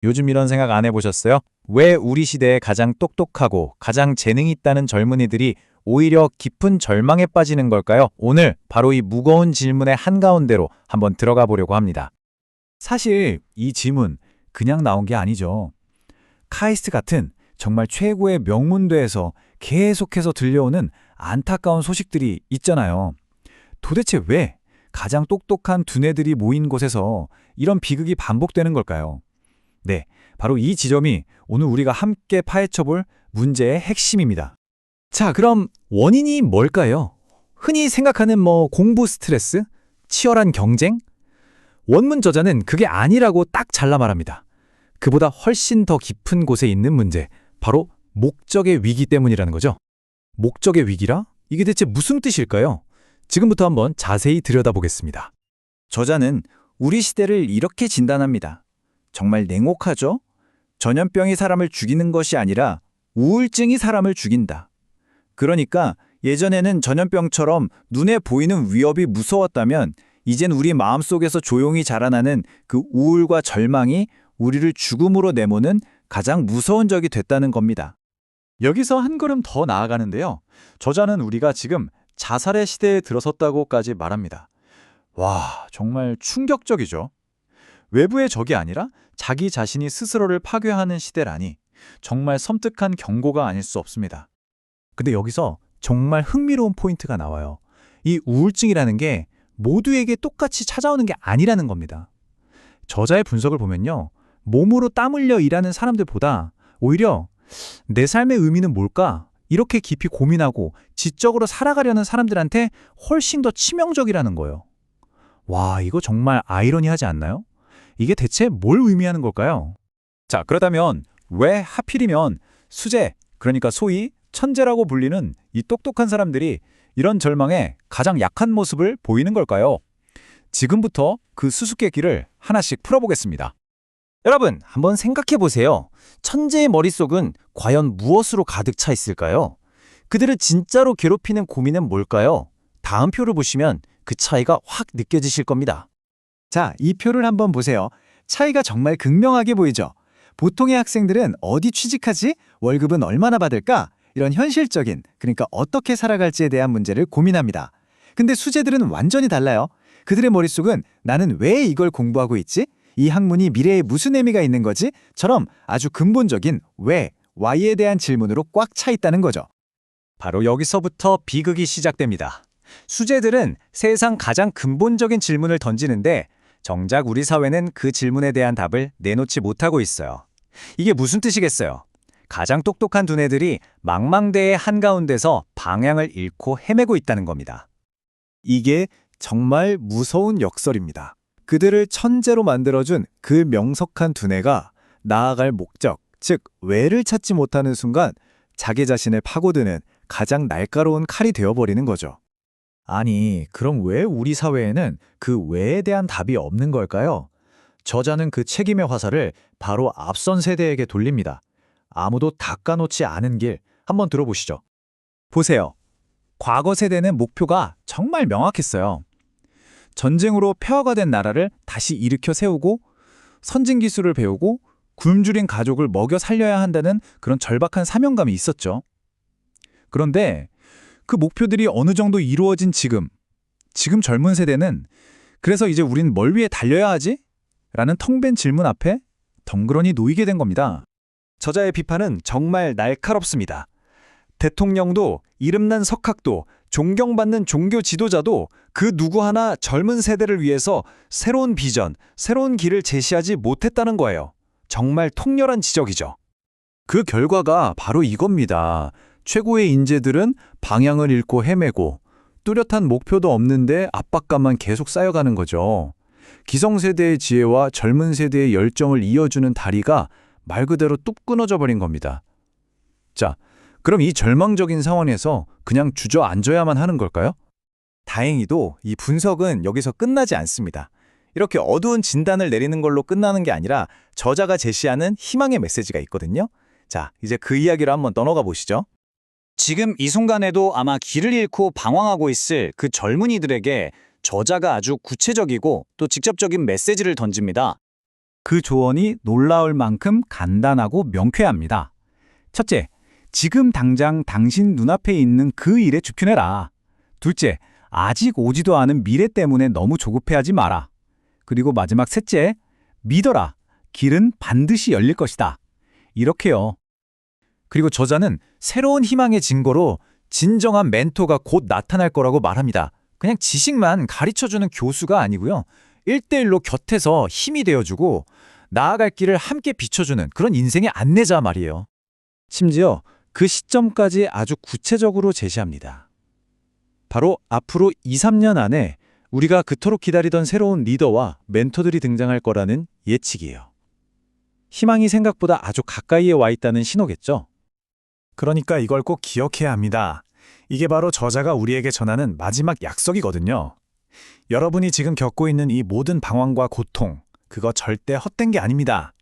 요즘 이런 생각 안 해보셨어요? 왜 우리 시대에 가장 똑똑하고 가장 재능이 있다는 젊은이들이 오히려 깊은 절망에 빠지는 걸까요? 오늘 바로 이 무거운 질문의 한가운데로 한번 들어가 보려고 합니다. 사실 이 질문 그냥 나온 게 아니죠. 카이스트 같은 정말 최고의 명문대에서 계속해서 들려오는 안타까운 소식들이 있잖아요. 도대체 왜 가장 똑똑한 두뇌들이 모인 곳에서 이런 비극이 반복되는 걸까요? 네, 바로 이 지점이 오늘 우리가 함께 파헤쳐볼 문제의 핵심입니다. 자, 그럼 원인이 뭘까요? 흔히 생각하는 공부 스트레스, 치열한 경쟁? 원문 저자는 그게 아니라고 딱 잘라 말합니다. 그보다 훨씬 더 깊은 곳에 있는 문제, 바로 목적의 위기 때문이라는 거죠. 목적의 위기라? 이게 대체 무슨 뜻일까요? 지금부터 한번 자세히 들여다보겠습니다. 저자는 우리 시대를 이렇게 진단합니다. 정말 냉혹하죠? 전염병이 사람을 죽이는 것이 아니라 우울증이 사람을 죽인다. 그러니까 예전에는 전염병처럼 눈에 보이는 위협이 무서웠다면 이젠 우리 마음속에서 조용히 자라나는 그 우울과 절망이 우리를 죽음으로 내모는 가장 무서운 적이 됐다는 겁니다. 여기서 한 걸음 더 나아가는데요. 저자는 우리가 지금 자살의 시대에 들어섰다고까지 말합니다. 와, 정말 충격적이죠. 외부의 적이 아니라 자기 자신이 스스로를 파괴하는 시대라니 정말 섬뜩한 경고가 아닐 수 없습니다. 근데 여기서 정말 흥미로운 포인트가 나와요. 이 우울증이라는 게 모두에게 똑같이 찾아오는 게 아니라는 겁니다. 저자의 분석을 보면요. 몸으로 땀 흘려 일하는 사람들보다 오히려 내 삶의 의미는 뭘까? 이렇게 깊이 고민하고 지적으로 살아가려는 사람들한테 훨씬 더 치명적이라는 거예요. 와, 이거 정말 아이러니하지 않나요? 이게 대체 뭘 의미하는 걸까요? 자, 그렇다면 왜 하필이면 수재, 그러니까 소위 천재라고 불리는 이 똑똑한 사람들이 이런 절망에 가장 약한 모습을 보이는 걸까요? 지금부터 그 수수께끼를 하나씩 풀어보겠습니다. 여러분, 한번 생각해 보세요. 천재의 머릿속은 과연 무엇으로 가득 차 있을까요? 그들을 진짜로 괴롭히는 고민은 뭘까요? 다음 표를 보시면 그 차이가 확 느껴지실 겁니다. 자, 이 표를 한번 보세요. 차이가 정말 극명하게 보이죠? 보통의 학생들은 어디 취직하지? 월급은 얼마나 받을까? 이런 현실적인, 그러니까 어떻게 살아갈지에 대한 문제를 고민합니다. 근데 수재들은 완전히 달라요. 그들의 머릿속은 나는 왜 이걸 공부하고 있지? 이 학문이 미래에 무슨 의미가 있는 거지? 처럼 아주 근본적인 왜, why에 대한 질문으로 꽉 차 있다는 거죠. 바로 여기서부터 비극이 시작됩니다. 수재들은 세상 가장 근본적인 질문을 던지는데 정작 우리 사회는 그 질문에 대한 답을 내놓지 못하고 있어요. 이게 무슨 뜻이겠어요? 가장 똑똑한 두뇌들이 망망대해 한가운데서 방향을 잃고 헤매고 있다는 겁니다. 이게 정말 무서운 역설입니다. 그들을 천재로 만들어준 그 명석한 두뇌가 나아갈 목적, 즉 왜를 찾지 못하는 순간 자기 자신을 파고드는 가장 날카로운 칼이 되어버리는 거죠. 아니, 그럼 왜 우리 사회에는 그 왜에 대한 답이 없는 걸까요? 저자는 그 책임의 화살을 바로 앞선 세대에게 돌립니다. 아무도 닦아놓지 않은 길, 한번 들어보시죠. 보세요. 과거 세대는 목표가 정말 명확했어요. 전쟁으로 폐허가 된 나라를 다시 일으켜 세우고 선진 기술을 배우고 굶주린 가족을 먹여 살려야 한다는 그런 절박한 사명감이 있었죠. 그런데 그 목표들이 어느 정도 이루어진 지금 젊은 세대는 그래서 이제 우린 뭘 위해 달려야 하지? 라는 텅 빈 질문 앞에 덩그러니 놓이게 된 겁니다. 저자의 비판은 정말 날카롭습니다. 대통령도 이름난 석학도 존경받는 종교 지도자도 그 누구 하나 젊은 세대를 위해서 새로운 비전, 새로운 길을 제시하지 못했다는 거예요. 정말 통렬한 지적이죠. 그 결과가 바로 이겁니다. 최고의 인재들은 방향을 잃고 헤매고 뚜렷한 목표도 없는데 압박감만 계속 쌓여가는 거죠. 기성세대의 지혜와 젊은 세대의 열정을 이어주는 다리가 말 그대로 뚝 끊어져 버린 겁니다. 자, 그럼 이 절망적인 상황에서 그냥 주저앉아야만 하는 걸까요? 다행히도 이 분석은 여기서 끝나지 않습니다. 이렇게 어두운 진단을 내리는 걸로 끝나는 게 아니라 저자가 제시하는 희망의 메시지가 있거든요. 자, 이제 그 이야기로 한번 떠나가 보시죠. 지금 이 순간에도 아마 길을 잃고 방황하고 있을 그 젊은이들에게 저자가 아주 구체적이고 또 직접적인 메시지를 던집니다. 그 조언이 놀라울 만큼 간단하고 명쾌합니다. 첫째, 지금 당장 당신 눈앞에 있는 그 일에 집중해라. 둘째, 아직 오지도 않은 미래 때문에 너무 조급해하지 마라. 그리고 마지막 셋째, 믿어라. 길은 반드시 열릴 것이다. 이렇게요. 그리고 저자는 새로운 희망의 증거로 진정한 멘토가 곧 나타날 거라고 말합니다. 그냥 지식만 가르쳐주는 교수가 아니고요. 1대1로 곁에서 힘이 되어주고 나아갈 길을 함께 비춰주는 그런 인생의 안내자 말이에요. 심지어 그 시점까지 아주 구체적으로 제시합니다. 바로 앞으로 2, 3년 안에 우리가 그토록 기다리던 새로운 리더와 멘토들이 등장할 거라는 예측이에요. 희망이 생각보다 아주 가까이에 와 있다는 신호겠죠? 그러니까 이걸 꼭 기억해야 합니다. 이게 바로 저자가 우리에게 전하는 마지막 약속이거든요. 여러분이 지금 겪고 있는 이 모든 방황과 고통, 그거 절대 헛된 게 아닙니다.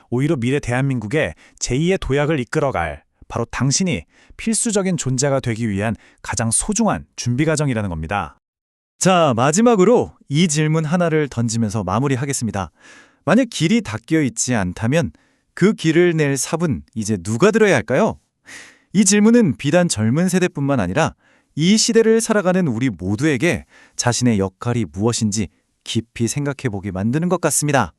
오히려 미래 대한민국의 제2의 도약을 이끌어갈 바로 당신이 필수적인 존재가 되기 위한 가장 소중한 준비 과정이라는 겁니다. 자, 마지막으로 이 질문 하나를 던지면서 마무리하겠습니다. 만약 길이 닦여 있지 않다면 그 길을 낼 삽은 이제 누가 들어야 할까요? 이 질문은 비단 젊은 세대뿐만 아니라 이 시대를 살아가는 우리 모두에게 자신의 역할이 무엇인지 깊이 생각해 보게 만드는 것 같습니다.